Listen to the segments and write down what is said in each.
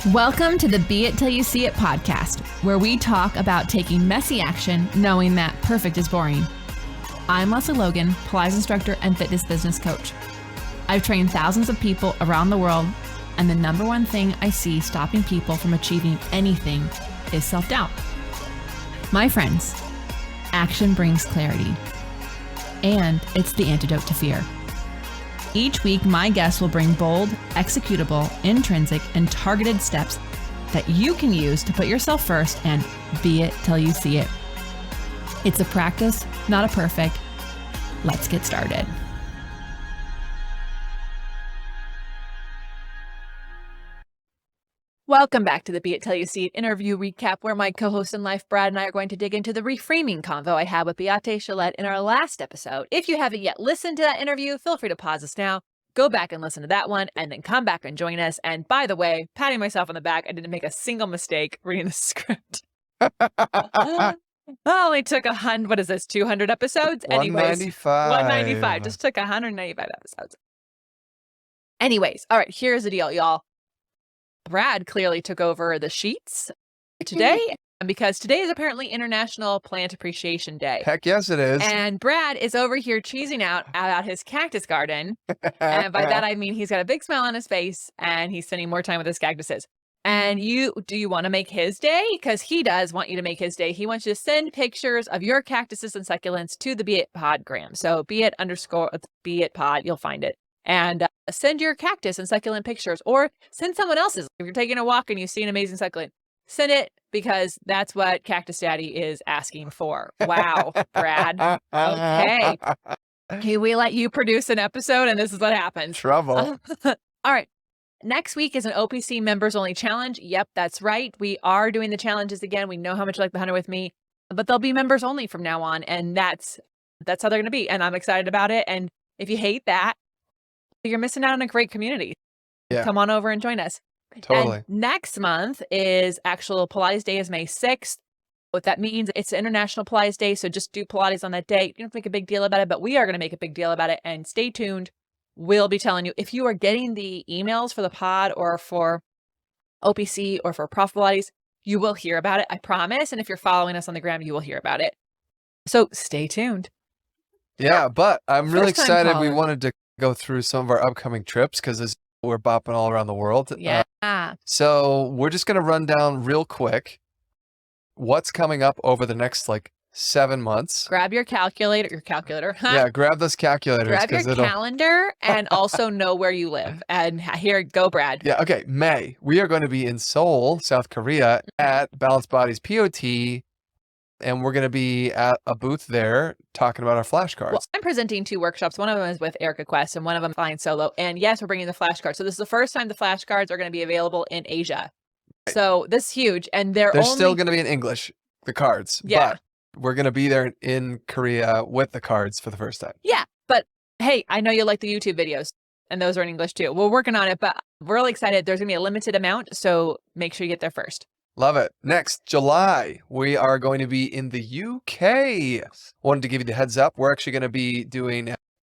Welcome to the Be It Till You See It podcast, where we talk about taking messy action, knowing that perfect is boring. I'm Lesley Logan, Pilates instructor and fitness business coach. I've trained thousands of people around the world, and the number one thing I see stopping people from achieving anything is self-doubt. My friends, action brings clarity, and it's the antidote to fear. Each week, my guests will bring bold, executable, intrinsic, and targeted steps that you can use to put yourself first and be it till you see it. It's a practice, not a perfect. Let's get started. Welcome back to the Be It Till You See It interview recap, where my co-host in life, Brad, and I are going to dig into the reframing convo I had with Beate Chalette in our last episode. If you haven't yet listened to that interview, feel free to pause this now, go back and listen to that one, and then come back and join us. And by the way, patting myself on the back, I didn't make a single mistake reading the script. Only took 200 episodes? 195. 195. Just took 195 episodes. Anyways, all right, here's the deal, y'all. Brad clearly took over the sheets today, because today is apparently International Plant Appreciation Day. Heck yes, it is. And Brad is over here cheesing out about his cactus garden. And by that, I mean he's got a big smile on his face and he's spending more time with his cactuses. And do you want to make his day? Because he does want you to make his day. He wants you to send pictures of your cactuses and succulents to the Beite Podgram. So Beite pod, you'll find it. And send your cactus and succulent pictures, or send someone else's. If you're taking a walk and you see an amazing succulent, send it, because that's what Cactus Daddy is asking for. Wow, Brad. Okay. We let you produce an episode and this is what happens. Trouble. All right. Next week is an OPC members only challenge. Yep, that's right. We are doing the challenges again. We know how much you like the 100 with me, but they'll be members only from now on. And that's how they're going to be. And I'm excited about it. And if you hate that, you're missing out on a great community. Yeah. Come on over and join us. Totally. And next month is actual Pilates Day, is May 6th. What that means, it's International Pilates Day. So just do Pilates on that day. You don't have to make a big deal about it, but we are going to make a big deal about it. And stay tuned. We'll be telling you if you are getting the emails for the pod or for OPC or for Prof Pilates, you will hear about it. I promise. And if you're following us on the gram, you will hear about it. So stay tuned. Yeah, but I'm really excited. We caller. wanted to go through some of our upcoming trips because we're bopping all around the world. Yeah. So we're just going to run down real quick what's coming up over the next 7 months. Grab your calculator. Huh? Yeah, grab those calculators. Grab your calendar and also know where you live. And here, go, Brad. Yeah, okay. May, we are going to be in Seoul, South Korea at Balanced Bodies POT. And we're going to be at a booth there talking about our flashcards. Well, I'm presenting 2 workshops. One of them is with Erica Quest and one of them flying solo. And yes, we're bringing the flashcards. So this is the first time the flashcards are going to be available in Asia. Right. So this is huge. And they're still going to be in English, the cards. Yeah. But we're going to be there in Korea with the cards for the first time. Yeah. But hey, I know you like the YouTube videos and those are in English too. We're working on it, but we're really excited. There's going to be a limited amount. So make sure you get there first. Love it. Next, July, we are going to be in the UK. Wanted to give you the heads up. We're actually going to be doing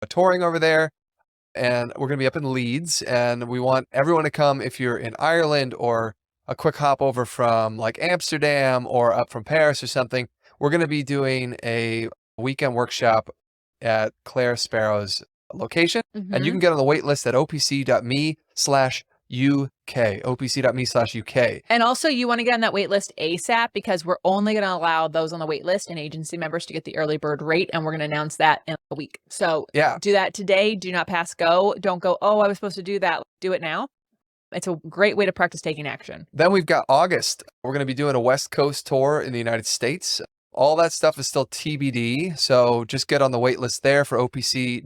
a touring over there, and we're going to be up in Leeds, and we want everyone to come if you're in Ireland or a quick hop over from Amsterdam or up from Paris or something. We're going to be doing a weekend workshop at Claire Sparrow's location, and you can get on the wait list at opc.me/UK, opc.me/UK. And also you want to get on that wait list ASAP, because we're only going to allow those on the wait list and agency members to get the early bird rate. And we're going to announce that in a week. So yeah, do that today. Do not pass go. Don't go, oh, I was supposed to do that. Do it now. It's a great way to practice taking action. Then we've got August. We're going to be doing a West Coast tour in the United States. All that stuff is still TBD. So just get on the wait list there for opc.me/tour,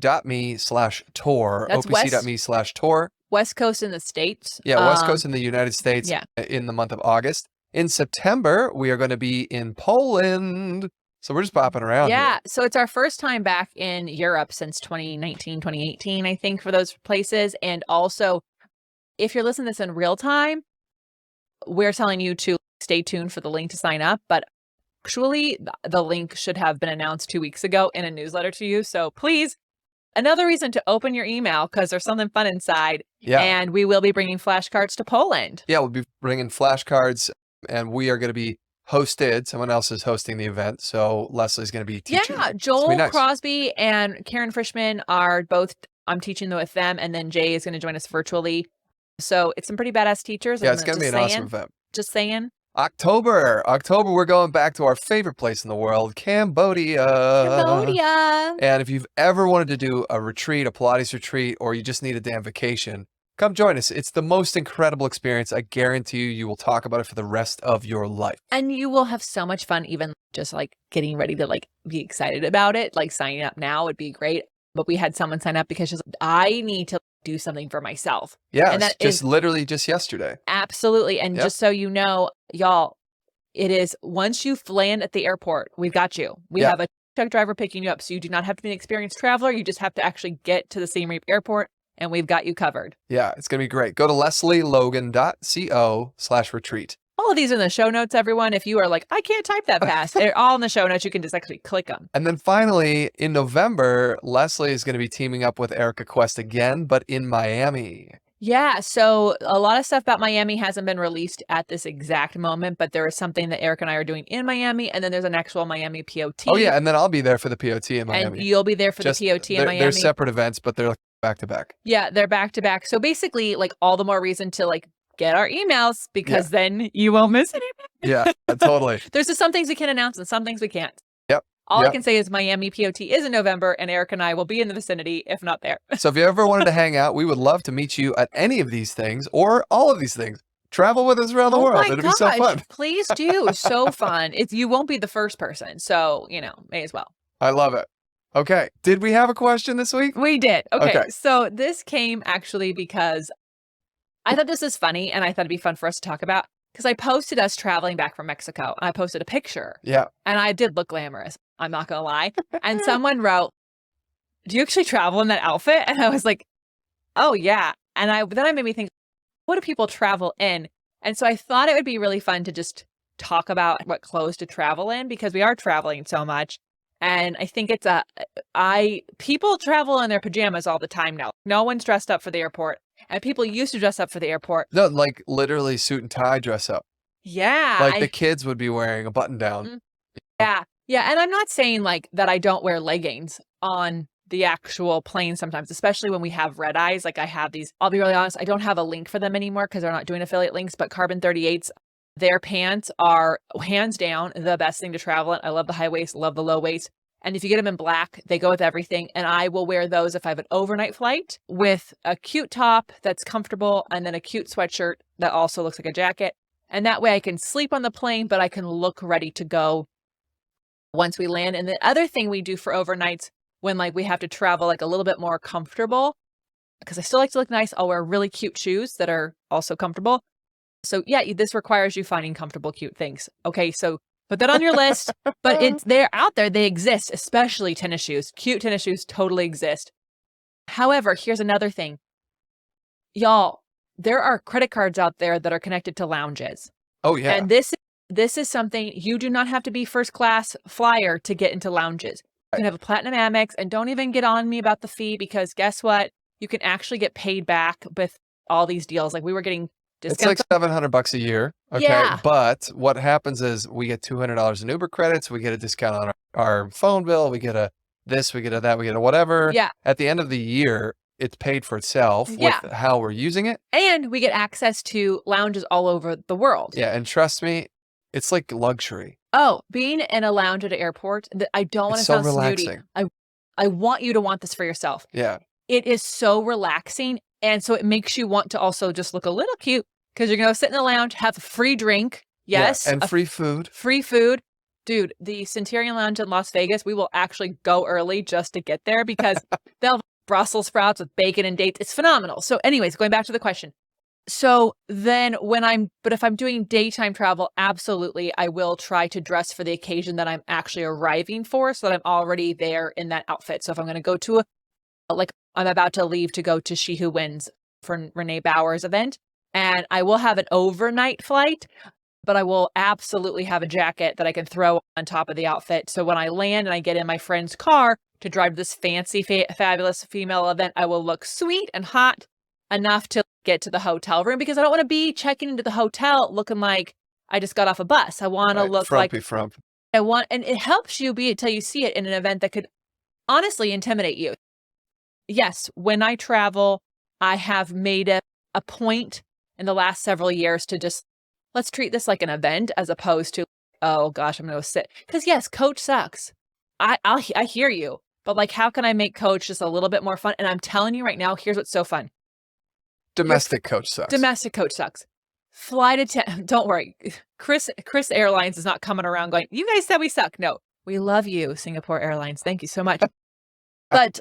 opc.me/tour. West Coast in the States. Yeah, West Coast in the United States in the month of August. In September, we are going to be in Poland. So we're just bopping around. Yeah. Here. So it's our first time back in Europe since 2019, 2018, I think, for those places. And also, if you're listening to this in real time, we're telling you to stay tuned for the link to sign up. But actually, the link should have been announced 2 weeks ago in a newsletter to you. So please another reason to open your email because there's something fun inside. Yeah. And we will be bringing flashcards to Poland. Yeah, we'll be bringing flashcards, and we are going to be hosted. Someone else is hosting the event, so Leslie's going to be teaching. Yeah, Joel nice. Crosby and Karen Frischman are both, I'm teaching with them, and then Jay is going to join us virtually. So it's some pretty badass teachers. Yeah, it's going to be an awesome event. Just saying. October, we're going back to our favorite place in the world, Cambodia. And if you've ever wanted to do a retreat, a Pilates retreat, or you just need a damn vacation, come join us. It's the most incredible experience. I guarantee you will talk about it for the rest of your life. And you will have so much fun, even just like getting ready to like be excited about it. Like signing up now would be great. But we had someone sign up because she's like, I need to do something for myself. Yeah, and that just literally just yesterday. Absolutely. And just so you know, y'all, it is once you land at the airport, we've got you. We have a truck driver picking you up. So you do not have to be an experienced traveler. You just have to actually get to the Siem Reap airport, and we've got you covered. Yeah, it's going to be great. Go to leslielogan.co/retreat. All of these are in the show notes, everyone. If you are like, I can't type that fast, they're all in the show notes. You can just actually click them. And then finally, in November, Lesley is going to be teaming up with Erica Quest again, but in Miami. Yeah, so a lot of stuff about Miami hasn't been released at this exact moment, but there is something that Eric and I are doing in Miami, and then there's an actual Miami POT. Oh yeah, and then I'll be there for the POT in Miami. And you'll be there for the POT in Miami. They're separate events, but they're back to back. Yeah, they're back to back. So basically, like all the more reason to like get our emails because then you won't miss anything. Yeah, totally. There's just some things we can announce and some things we can't. Yep. All I can say is Miami POT is in November, and Eric and I will be in the vicinity, if not there. So if you ever wanted to hang out, we would love to meet you at any of these things or all of these things. Travel with us around the world. It'll be so fun. Please do. So fun. You won't be the first person. So, may as well. I love it. Okay. Did we have a question this week? We did. Okay. So this came actually because I thought this was funny, and I thought it'd be fun for us to talk about because I posted us traveling back from Mexico, and I posted a picture. Yeah. And I did look glamorous. I'm not going to lie. And someone wrote, do you actually travel in that outfit? And I was like, oh yeah. And then I made me think, what do people travel in? And so I thought it would be really fun to just talk about what clothes to travel in because we are traveling so much. And I think people travel in their pajamas all the time now. No one's dressed up for the airport. And people used to dress up for the airport. No, like literally suit and tie dress up. Yeah. Like the kids would be wearing a button down. Yeah. Yeah. And I'm not saying like that I don't wear leggings on the actual plane sometimes, especially when we have red eyes. Like I have these, I'll be really honest, I don't have a link for them anymore because they're not doing affiliate links, but Carbon 38's, their pants are hands down the best thing to travel in. I love the high waist, love the low waist. And if you get them in black, they go with everything. And I will wear those if I have an overnight flight with a cute top that's comfortable and then a cute sweatshirt that also looks like a jacket. And that way I can sleep on the plane, but I can look ready to go once we land. And the other thing we do for overnights when like we have to travel like a little bit more comfortable, because I still like to look nice, I'll wear really cute shoes that are also comfortable. So yeah, this requires you finding comfortable, cute things. Okay, so put that on your list, but they're out there. They exist, especially tennis shoes. Cute tennis shoes totally exist. However, here's another thing. Y'all, there are credit cards out there that are connected to lounges. Oh, yeah. And this is something you do not have to be first class flyer to get into lounges. You can have a platinum Amex, and don't even get on me about the fee because guess what? You can actually get paid back with all these deals. Like we were getting discounts. It's like $700 a year. Okay. Yeah. But what happens is we get $200 in Uber credits. We get a discount on our phone bill. We get we get a that, we get a whatever. Yeah. At the end of the year, it's paid for itself with how we're using it. And we get access to lounges all over the world. Yeah. And trust me, it's like luxury. Oh, being in a lounge at an airport, I don't want to sound snooty. I want you to want this for yourself. Yeah. It is so relaxing. And so it makes you want to also just look a little cute because you're going to sit in the lounge, have a free drink. Yes. Yeah, and free food. Free food. Dude, the Centurion Lounge in Las Vegas, we will actually go early just to get there because they'll have Brussels sprouts with bacon and dates. It's phenomenal. So anyways, going back to the question. So then if I'm doing daytime travel, absolutely, I will try to dress for the occasion that I'm actually arriving for so that I'm already there in that outfit. So if I'm going to go to I'm about to leave to go to She Who Wins for Renee Bauer's event, and I will have an overnight flight. but I will absolutely have a jacket that I can throw on top of the outfit. So when I land and I get in my friend's car to drive this fancy, fabulous female event, I will look sweet and hot enough to get to the hotel room, because I don't want to be checking into the hotel looking like I just got off a bus. I want to look frumpy like frump. and it helps you be until you see it in an event that could honestly intimidate you. Yes, when I travel, I have made a point in the last several years to just, let's treat this like an event as opposed to, oh gosh, I'm going to sit. Because yes, coach sucks. I hear you, but like, how can I make coach just a little bit more fun? And I'm telling you right now, here's what's so fun. Domestic coach sucks. Domestic coach sucks. Flight attendant, don't worry. Chris Airlines is not coming around going, you guys said we suck. No, we love you, Singapore Airlines. Thank you so much. But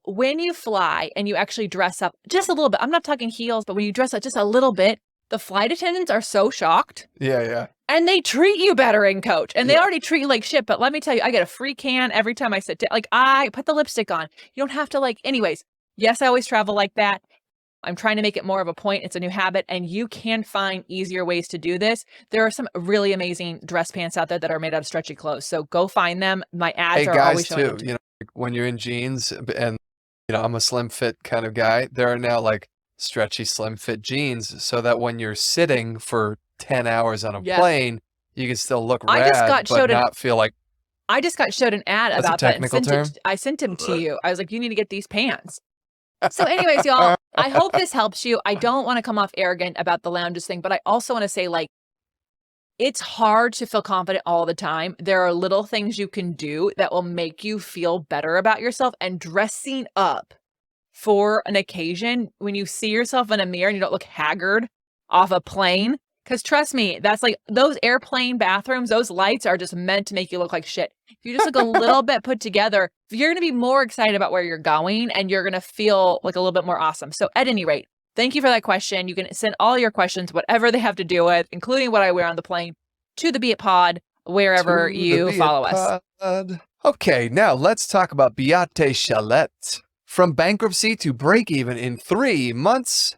when you fly and you actually dress up just a little bit, I'm not talking heels, but when you dress up just a little bit, the flight attendants are so shocked. Yeah. And they treat you better in coach. And they already treat you like shit. But let me tell you, I get a free can every time I sit down. Like, I put the lipstick on. You don't have to anyways. Yes, I always travel like that. I'm trying to make it more of a point. It's a new habit, and you can find easier ways to do this. There are some really amazing dress pants out there that are made out of stretchy clothes. So go find them. My ads are always showing them. You know, when you're in jeans and, I'm a slim fit kind of guy, there are now stretchy slim fit jeans so that when you're sitting for 10 hours on a plane, you can still look rad, but not feel like. I just got showed an ad about that. I sent him to you. I was like, you need to get these pants. So anyways, y'all, I hope this helps you. I don't want to come off arrogant about the lounges thing, but I also want to say it's hard to feel confident all the time. There are little things you can do that will make you feel better about yourself, and dressing up for an occasion when you see yourself in a mirror and you don't look haggard off a plane. Because trust me, that's those airplane bathrooms, those lights are just meant to make you look like shit. If you just look a little bit put together, you're going to be more excited about where you're going, and you're going to feel a little bit more awesome. So at any rate, thank you for that question. You can send all your questions, whatever they have to do with, including what I wear on the plane, to the Beate Pod, wherever you follow us. Okay, now let's talk about Beate Chalette. From bankruptcy to break even in 3 months.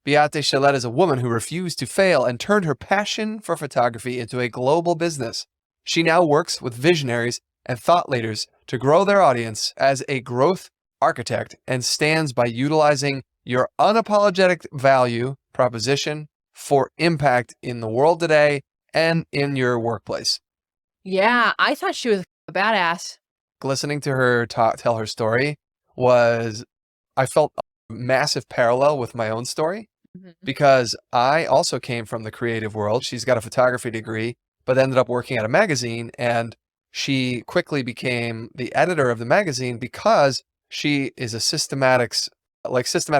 Beate Chalette is a woman who refused to fail and turned her passion for photography into a global business. She now works with visionaries and thought leaders to grow their audience as a growth architect, and stands by utilizing your unapologetic value proposition for impact in the world today and in your workplace. Yeah, I thought she was a badass. Listening to her tell her story I felt a massive parallel with my own story. Because I also came from the creative world. She's got a photography degree, but ended up working at a magazine, and she quickly became the editor of the magazine because she is a systematic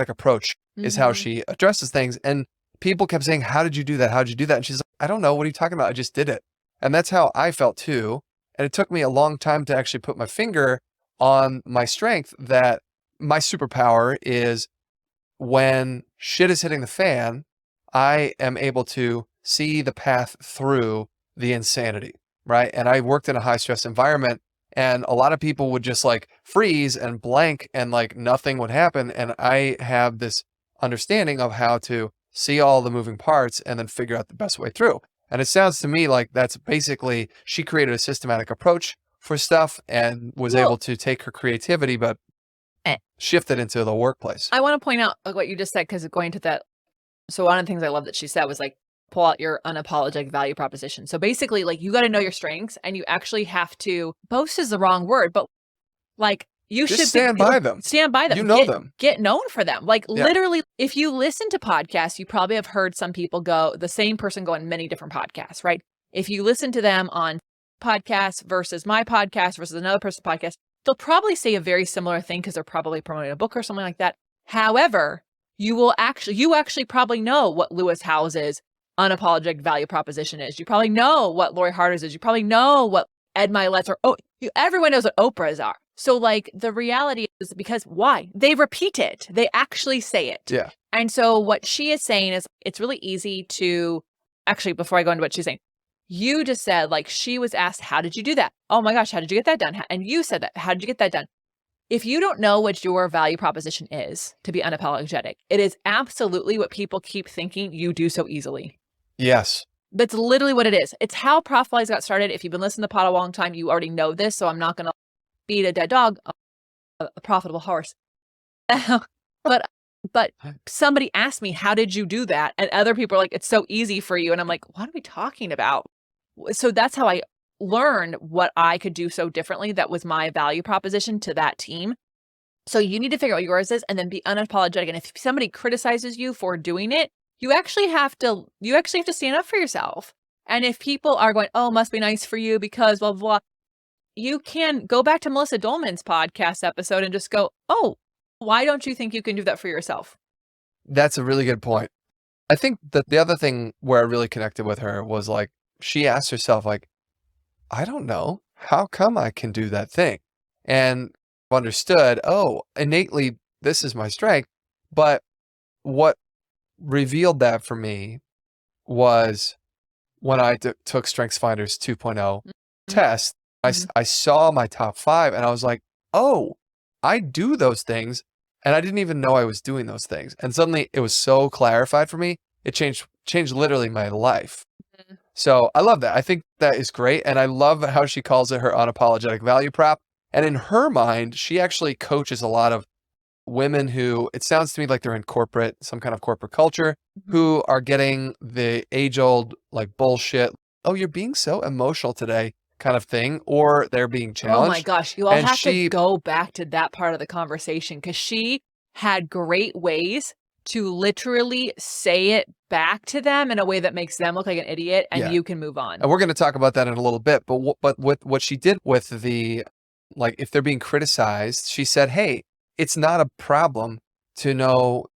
approach is how she addresses things. And people kept saying, how did you do that? How did you do that? And she's like, I don't know. What are you talking about? I just did it. And that's how I felt too. And it took me a long time to actually put my finger on my strength, that my superpower is when shit is hitting the fan, I am able to see the path through the insanity, right? And I worked in a high stress environment, and a lot of people would just freeze and blank, and nothing would happen. And I have this understanding of how to see all the moving parts and then figure out the best way through. And it sounds to me like that's basically, she created a systematic approach for stuff and was able to take her creativity, but shift it into the workplace. I want to point out what you just said, because going to that. So one of the things I love that she said was pull out your unapologetic value proposition. So basically you got to know your strengths, and you actually have to, boast is the wrong word, but you just should stand by them. Stand by them. You know them. Get known for them. Literally, if you listen to podcasts, you probably have heard some people the same person go on many different podcasts, right? If you listen to them on podcasts versus my podcast versus another person's podcast, they'll probably say a very similar thing because they're probably promoting a book or something like that. However, you actually probably know what Lewis Howes's unapologetic value proposition is. You probably know what Lori Harder's is. You probably know what Ed Milet's are. Everyone knows what Oprah's are. So the reality is, because why? They repeat it. They actually say it. Yeah. And so what she is saying is, it's really easy to, actually, before I go into what she's saying, you just said, she was asked, how did you do that? Oh my gosh, how did you get that done? And you said that, how did you get that done? If you don't know what your value proposition is to be unapologetic, it is absolutely what people keep thinking you do so easily. Yes. That's literally what it is. It's how Profilize got started. If you've been listening to the pod a long time, you already know this. So I'm not going to beat a dead dog, a profitable horse. But somebody asked me, how did you do that? And other people are like, it's so easy for you. And I'm like, what are we talking about? So that's how I learned what I could do so differently. That was my value proposition to that team. So you need to figure out what yours is and then be unapologetic. And if somebody criticizes you for doing it, you actually have to stand up for yourself. And if people are going, oh, must be nice for you because blah, blah, blah, you can go back to Melissa Dolman's podcast episode and just go, oh, why don't you think you can do that for yourself? That's a really good point. I think that the other thing where I really connected with her was like, she asked herself, like, I don't know, how come I can do that thing? And understood, oh, innately, this is my strength. But what revealed that for me was when I took StrengthsFinders 2.0 test, I saw my top 5 and I was like, oh, I do those things. And I didn't even know I was doing those things. And suddenly it was so clarified for me. It changed literally my life. So I love that. I think that is great. And I love how she calls it her unapologetic value prop. And in her mind, she actually coaches a lot of women who, it sounds to me like they're in some kind of corporate culture, who are getting the age-old like bullshit, oh, you're being so emotional today kind of thing, or they're being challenged. Oh my gosh, you all have to go back to that part of the conversation because she had great ways to literally say it back to them in a way that makes them look like an idiot and you can move on. And we're going to talk about that in a little bit, but with what she did with the, like, if they're being criticized, she said, hey, it's not a problem to know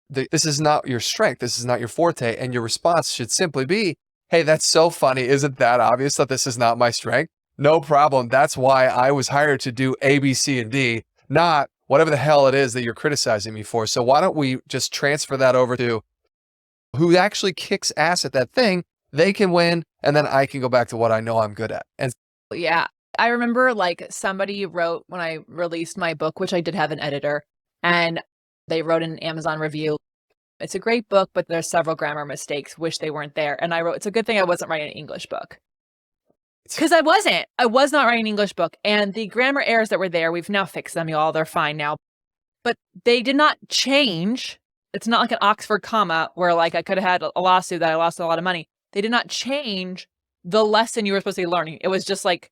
that this is not your strength. This is not your forte. And your response should simply be, hey, that's so funny. Isn't that obvious that this is not my strength? No problem. That's why I was hired to do A, B, C, and D, not whatever the hell it is that you're criticizing me for. So why don't we just transfer that over to who actually kicks ass at that thing? They can win. And then I can go back to what I know I'm good at. And yeah, I remember like somebody wrote when I released my book, which I did have an editor, and they wrote an Amazon review. It's a great book, but there's several grammar mistakes. Wish they weren't there. And I wrote, it's a good thing I wasn't writing an English book. Because I was not writing an English book. And the grammar errors that were there, we've now fixed them, y'all. They're fine now. But they did not change. It's not like an Oxford comma where like I could have had a lawsuit that I lost a lot of money. They did not change the lesson you were supposed to be learning. It was just like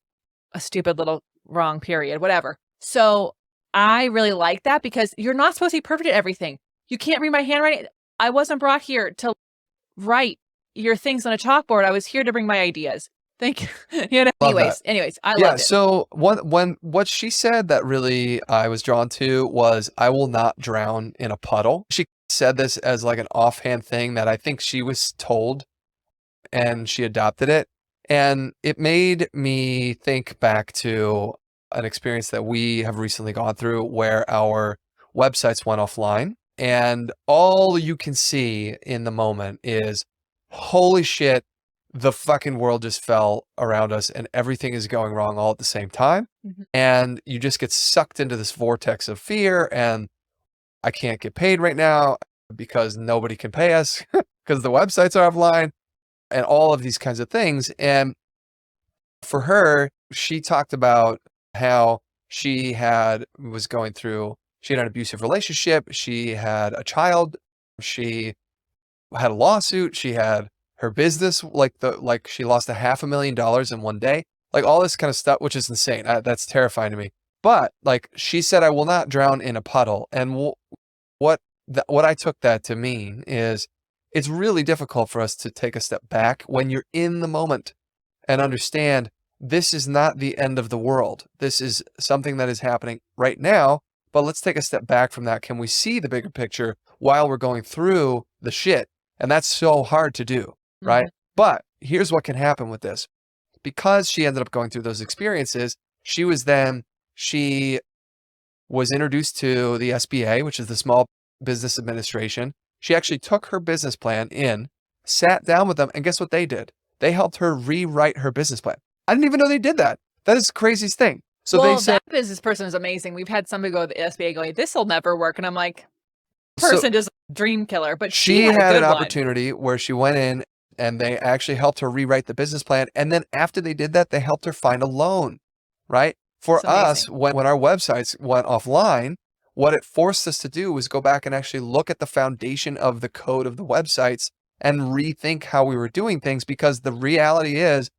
a stupid little wrong period, whatever. So I really like that because you're not supposed to be perfect at everything. You can't read my handwriting. I wasn't brought here to write your things on a chalkboard. I was here to bring my ideas. Thank you. Anyways, I love it. So what she said that really I was drawn to was, I will not drown in a puddle. She said this as like an offhand thing that I think she was told and she adopted it. And it made me think back to an experience that we have recently gone through where our websites went offline. And all you can see in the moment is, holy shit, the fucking world just fell around us and everything is going wrong all at the same time. And you just get sucked into this vortex of fear. And I can't get paid right now because nobody can pay us because the websites are offline and all of these kinds of things. And for her, she talked about how she was going through, she had an abusive relationship. She had a child. She had a lawsuit. She had her business, like she lost $500,000 in one day, like all this kind of stuff, which is insane. That's terrifying to me. But like she said, I will not drown in a puddle. And what I took that to mean is it's really difficult for us to take a step back when you're in the moment and understand this is not the end of the world. This is something that is happening right now. But let's take a step back from that. Can we see the bigger picture while we're going through the shit? And that's so hard to do, right? But here's what can happen with this. Because she ended up going through those experiences, she was introduced to the SBA, which is the Small Business Administration. She actually took her business plan sat down with them, and guess what they did? They helped her rewrite her business plan. I didn't even know they did that. That is the craziest thing. So they said, that business person is amazing. We've had somebody go to the SBA going, this will never work. And I'm like, person just dream killer. But she had an opportunity where she went in and they actually helped her rewrite the business plan. And then after they did that, they helped her find a loan, right? For us, when our websites went offline, what it forced us to do was go back and actually look at the foundation of the code of the websites and rethink how we were doing things, because the reality is,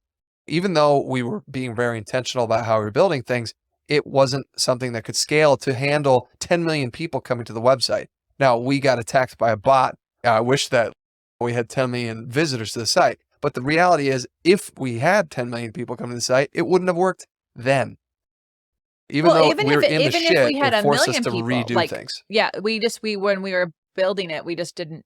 even though we were being very intentional about how we were building things, it wasn't something that could scale to handle 10 million people coming to the website. Now, we got attacked by a bot. I wish that we had 10 million visitors to the site. But the reality is, if we had 10 million people coming to the site, it wouldn't have worked then. Even though we were in the shit, it forced us to redo things. Yeah, when we were building it, we didn't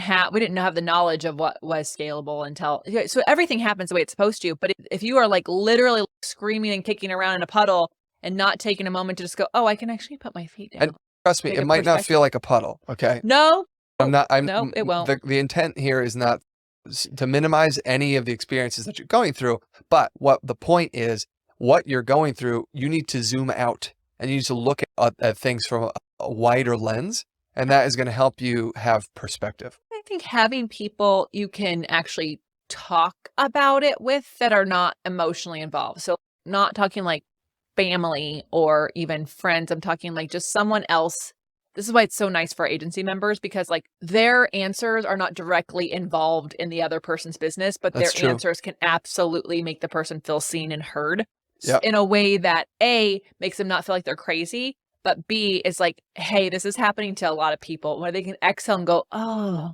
have the knowledge of what was scalable until, so everything happens the way it's supposed to. But if you are like literally screaming and kicking around in a puddle and not taking a moment to just go, oh, I can actually put my feet down. And trust me, it might not feel like a puddle. Okay. No, no, it won't. The intent here is not to minimize any of the experiences that you're going through. But what the point is, what you're going through, you need to zoom out and you need to look at things from a wider lens. And that is going to help you have perspective. I think having people you can actually talk about it with that are not emotionally involved. So not talking like family or even friends. I'm talking like just someone else. This is why it's so nice for our agency members, because like their answers are not directly involved in the other person's business, but their answers can absolutely make the person feel seen and heard in a way that A, makes them not feel like they're crazy, but B, is like, hey, this is happening to a lot of people, where they can exhale and go, oh.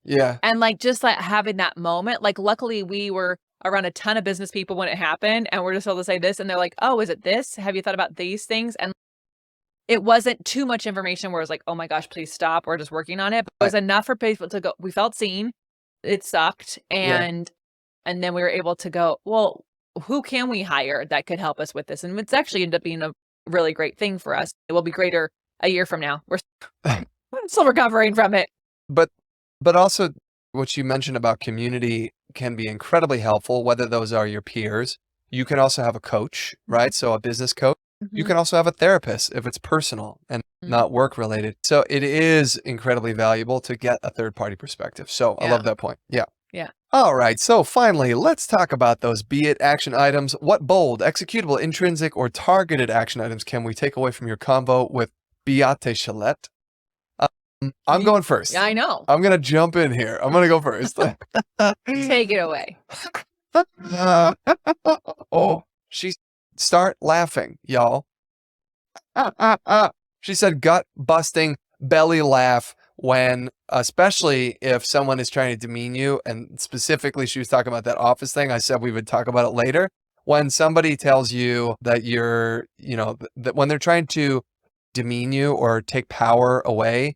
Yeah. And like, just like having that moment, like luckily we were around a ton of business people when it happened, and we're just able to say this, and they're like, oh, is it this? Have you thought about these things? And it wasn't too much information where it was like, oh my gosh, please stop. We're just working on it. But it was enough for people to go, we felt seen. It sucked. And then we were able to go, well, who can we hire that could help us with this? And it's actually ended up being a really great thing for us. It will be greater a year from now. We're still recovering from it. But also what you mentioned about community can be incredibly helpful, whether those are your peers. You can also have a coach, right? So a business coach. You can also have a therapist if it's personal and not work related. So it is incredibly valuable to get a third party perspective. So I love that point. Yeah. Yeah. All right. So finally, let's talk about those beit action items. What bold, executable, intrinsic, or targeted action items can we take away from your convo with Beate Chalette? I'm going first. Yeah, I know. I'm going to jump in here. I'm going to go first. Take it away. She start laughing, y'all. She said gut busting belly laugh when, especially if someone is trying to demean you. And specifically, she was talking about that office thing. I said we would talk about it later. When somebody tells you that you're, that when they're trying to demean you or take power away,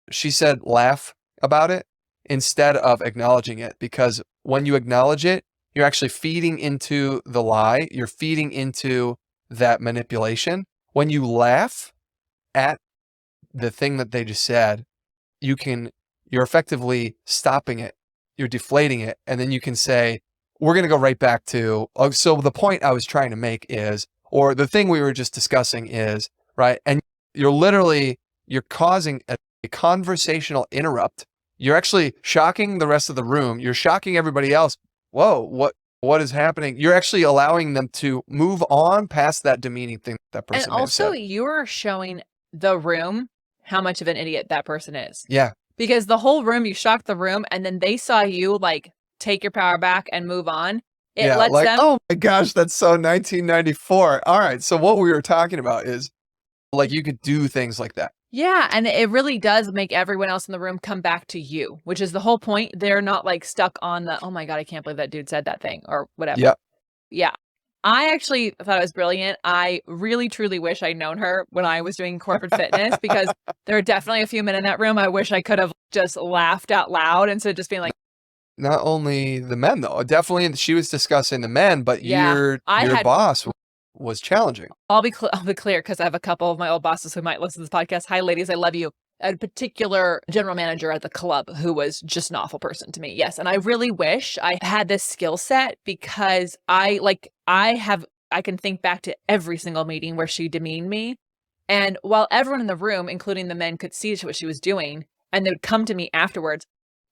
she said laugh about it instead of acknowledging it, because when you acknowledge it, you're actually feeding into the lie. You're feeding into that manipulation. When you laugh at the thing that they just said, you're effectively stopping it. You're deflating it. And then you can say, we're going to go right back to, so the point I was trying to make is, or the thing we were just discussing is, right? And you're causing a conversational interrupt. You're actually shocking the rest of the room. You're shocking everybody else. Whoa, what is happening? You're actually allowing them to move on past that demeaning thing that person And also, you're showing the room how much of an idiot that person is. Yeah. Because the whole room, you shocked the room, and then they saw you like take your power back and move on. It lets them. Oh my gosh, that's so 1994. All right. So what we were talking about is like you could do things like that. Yeah. And it really does make everyone else in the room come back to you, which is the whole point. They're not like stuck on the, oh my God, I can't believe that dude said that thing or whatever. Yeah. Yeah. I actually thought it was brilliant. I really, truly wish I'd known her when I was doing corporate fitness, because there are definitely a few men in that room. I wish I could have just laughed out loud instead of just being like. Not only the men though, definitely she was discussing the men, but your boss was challenging. I'll be clear, because I have a couple of my old bosses who might listen to this podcast. Hi, ladies, I love you. A particular general manager at the club who was just an awful person to me. Yes, and I really wish I had this skill set, because I can think back to every single meeting where she demeaned me, and while everyone in the room, including the men, could see what she was doing, and they would come to me afterwards,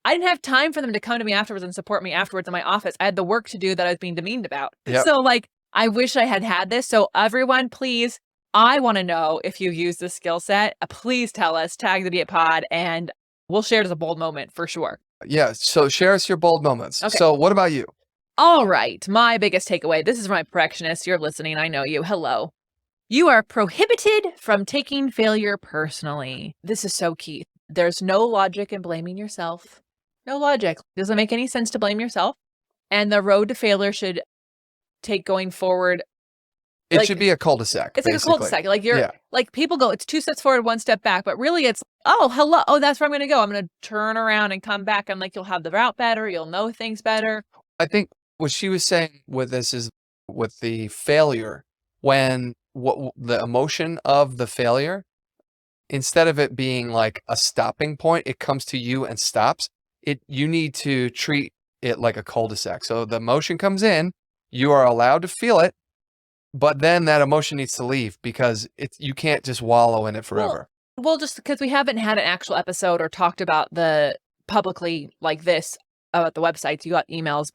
I didn't have time for them to come to me afterwards and support me afterwards in my office. I had the work to do that I was being demeaned about. Yep. So like, I wish I had this. So everyone, please, I want to know if you use this skill set. Please tell us, tag the Beite Pod, and we'll share it as a bold moment for sure. Yeah. So share us your bold moments. Okay. So what about you? All right. My biggest takeaway. This is my perfectionist. You're listening. I know you. Hello. You are prohibited from taking failure personally. This is so key. There's no logic in blaming yourself. No logic. It doesn't make any sense to blame yourself. And the road to failure should take going forward. It should be a cul-de-sac. It's basically. like a cul-de-sac. Like like people go, it's 2 steps forward, 1 step back. But really it's, oh, hello. Oh, that's where I'm going to go. I'm going to turn around and come back. And like, you'll have the route better. You'll know things better. I think what she was saying with this is with the failure, when the emotion of the failure, instead of it being like a stopping point, it comes to you and stops. You need to treat it like a cul-de-sac. So the emotion comes in, you are allowed to feel it, but then that emotion needs to leave because you can't just wallow in it forever. Well, just because we haven't had an actual episode or talked about the publicly like this about the websites, you got emails,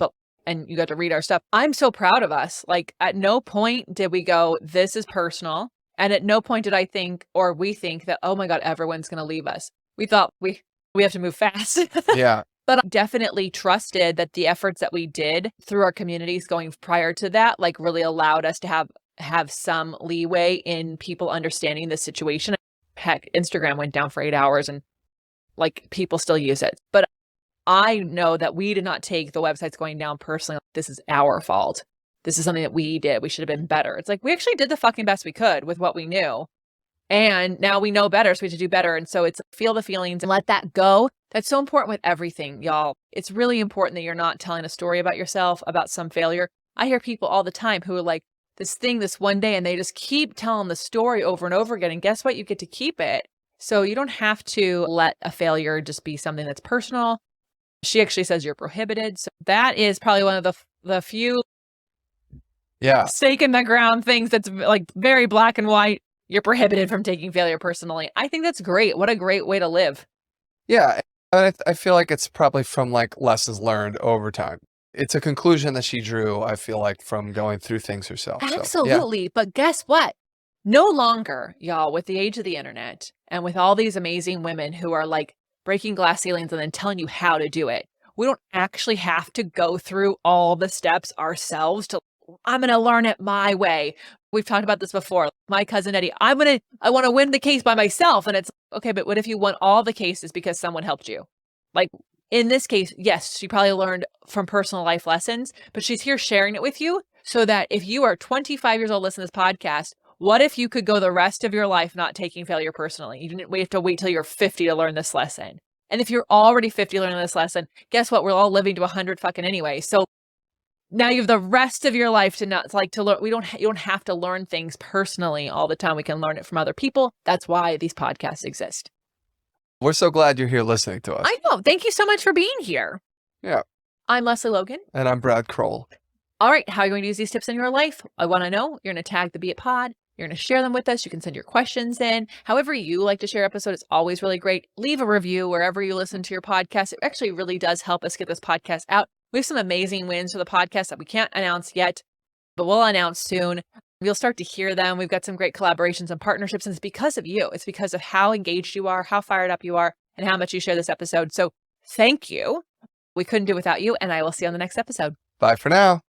and you got to read our stuff. I'm so proud of us. Like at no point did we go, this is personal. And at no point did I think, or we think that, oh my God, everyone's going to leave us. We thought we have to move fast. Yeah. But I definitely trusted that the efforts that we did through our communities going prior to that, like really allowed us to have some leeway in people understanding the situation. Heck, Instagram went down for 8 hours and like people still use it. But I know that we did not take the websites going down personally. This is our fault. This is something that we did. We should have been better. It's like, we actually did the fucking best we could with what we knew. And now we know better, so we have to do better. And so it's feel the feelings and let that go. That's so important with everything, y'all. It's really important that you're not telling a story about yourself, about some failure. I hear people all the time who are like, this one day, and they just keep telling the story over and over again. And guess what? You get to keep it. So you don't have to let a failure just be something that's personal. She actually says you're prohibited. So that is probably one of the few stake in the ground things that's like very black and white. You're prohibited from taking failure personally. I think that's great. What a great way to live. Yeah. I feel like it's probably from like lessons learned over time. It's a conclusion that she drew, I feel like, from going through things herself. Absolutely. So, yeah. But guess what? No longer, y'all, with the age of the internet and with all these amazing women who are like breaking glass ceilings and then telling you how to do it, we don't actually have to go through all the steps ourselves I'm going to learn it my way. We've talked about this before. My cousin Eddie, I want to win the case by myself. And it's okay, but what if you won all the cases because someone helped you? Like in this case, yes, she probably learned from personal life lessons, but she's here sharing it with you so that if you are 25 years old listening to this podcast, what if you could go the rest of your life not taking failure personally? You didn't have to wait till you're 50 to learn this lesson. And if you're already 50 learning this lesson, guess what? We're all living to 100 fucking anyway. So now you have the rest of your life to learn. You don't have to learn things personally all the time. We can learn it from other people. That's why these podcasts exist. We're so glad you're here listening to us. I know. Thank you so much for being here. Yeah. I'm Lesley Logan. And I'm Brad Crowell. All right. How are you going to use these tips in your life? I want to know. You're going to tag the Beite Pod. You're going to share them with us. You can send your questions in. However you like to share episode, it's always really great. Leave a review wherever you listen to your podcast. It actually really does help us get this podcast out. We have some amazing wins for the podcast that we can't announce yet, but we'll announce soon. You'll start to hear them. We've got some great collaborations and partnerships, and it's because of you. It's because of how engaged you are, how fired up you are, and how much you share this episode. So thank you. We couldn't do it without you, and I will see you on the next episode. Bye for now.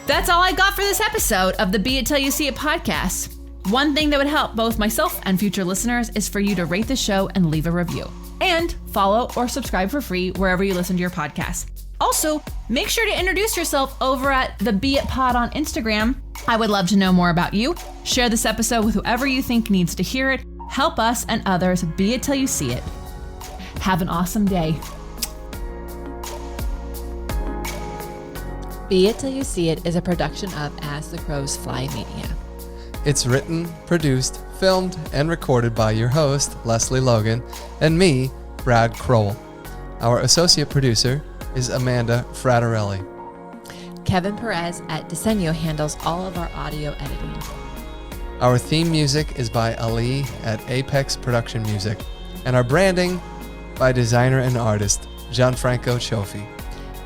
That's all I got for this episode of the Be It Till You See It podcast. One thing that would help both myself and future listeners is for you to rate the show and leave a review. And follow or subscribe for free wherever you listen to your podcast. Also, make sure to introduce yourself over at the Beite Pod on Instagram. I would love to know more about you. Share this episode with whoever you think needs to hear it. Help us and others be it till you see it. Have an awesome day. Be It Till You See It is a production of As the Crows Fly Media. It's written, produced, filmed, and recorded by your host, Lesley Logan, and me, Brad Crowell. Our associate producer is Amanda Fraterelli. Kevin Perez at Disenyo handles all of our audio editing. Our theme music is by Ali at Apex Production Music, and our branding by designer and artist Gianfranco Cioffi.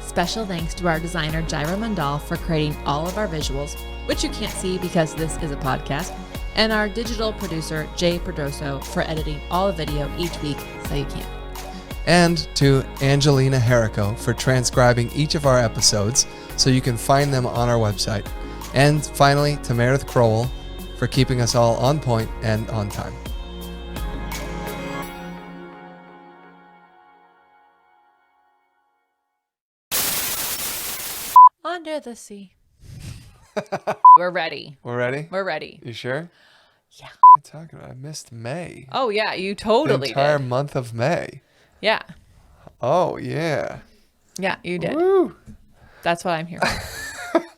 Special thanks to our designer Jaira Mandal for creating all of our visuals, which you can't see because this is a podcast, and our digital producer Jay Perdoso for editing all the video each week so you can. And to Angelina Herrico for transcribing each of our episodes so you can find them on our website. And finally, to Meredith Crowell for keeping us all on point and on time. Under the sea. We're ready. We're ready? We're ready. You sure? Yeah. What are you talking about? I missed May. Oh, yeah. You totally the entire did. month of May. Yeah. Oh, yeah. Yeah, you did. Woo. That's what I'm here for.